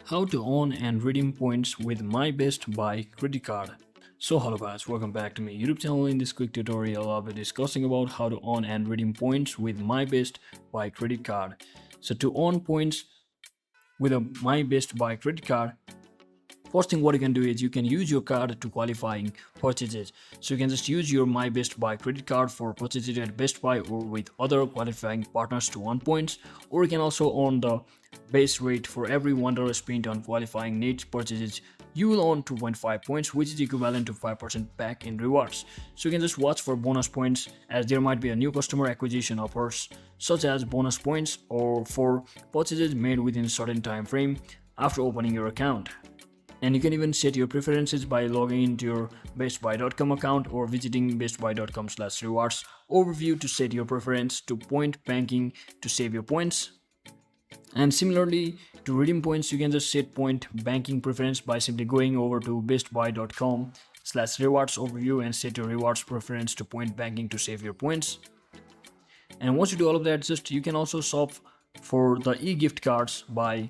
How to earn and redeem points with My Best Buy credit card. So hello guys, welcome back to my YouTube channel. In this quick tutorial, I'll be discussing about how to earn and redeem points with My Best Buy credit card. So to earn points with a My Best Buy credit card, first thing what you can do is you can use your card to qualifying purchases. So you can just use your My Best Buy credit card for purchases at Best Buy or with other qualifying partners to earn points, or you can also earn the base rate for every $1 spent on qualifying needs purchases. You will earn 2.5 points, which is equivalent to 5% back in rewards. So you can just watch for bonus points, as there might be a new customer acquisition offers such as bonus points or for purchases made within a certain time frame after opening your account. And you can even set your preferences by logging into your bestbuy.com account or visiting bestbuy.com/rewards overview to set your preference to point banking to save your points. And similarly, to redeem points, you can just set point banking preference by simply going over to bestbuy.com/rewards overview and set your rewards preference to point banking to save your points. And once you do all of that, just you can also shop for the e-gift cards by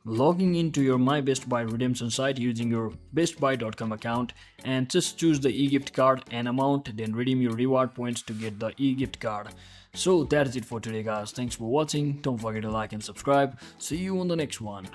logging into your My Best Buy redemption site using your bestbuy.com account and just choose the e-gift card and amount, then redeem your reward points to get the e-gift card. So that is it for today guys. Thanks for watching. Don't forget to like and subscribe. See you on the next one.